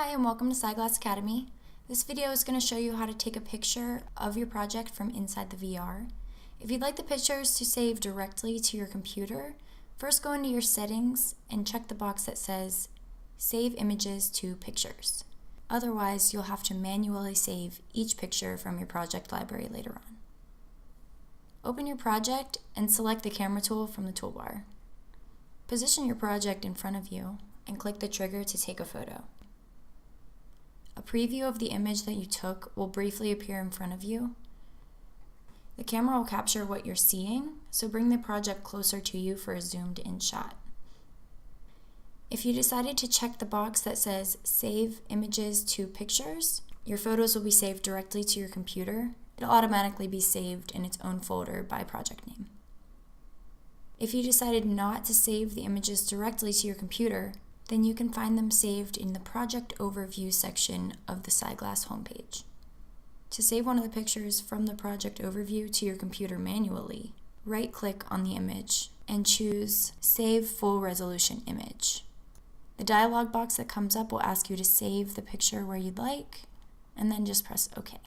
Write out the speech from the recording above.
Hi and welcome to syGlass Academy. This video is going to show you how to take a picture of your project from inside the VR. If you'd like the pictures to save directly to your computer, first go into your settings and check the box that says Save Images to Pictures. Otherwise, you'll have to manually save each picture from your project library later on. Open your project and select the camera tool from the toolbar. Position your project in front of you and click the trigger to take a photo. A preview of the image that you took will briefly appear in front of you. The camera will capture what you're seeing, so bring the project closer to you for a zoomed in shot. If you decided to check the box that says Save Images to Pictures, your photos will be saved directly to your computer. It'll automatically be saved in its own folder by project name. If you decided not to save the images directly to your computer, then you can find them saved in the Project Overview section of the syGlass homepage. To save one of the pictures from the Project Overview to your computer manually, right-click on the image and choose Save Full Resolution Image. The dialog box that comes up will ask you to save the picture where you'd like, and then just press OK.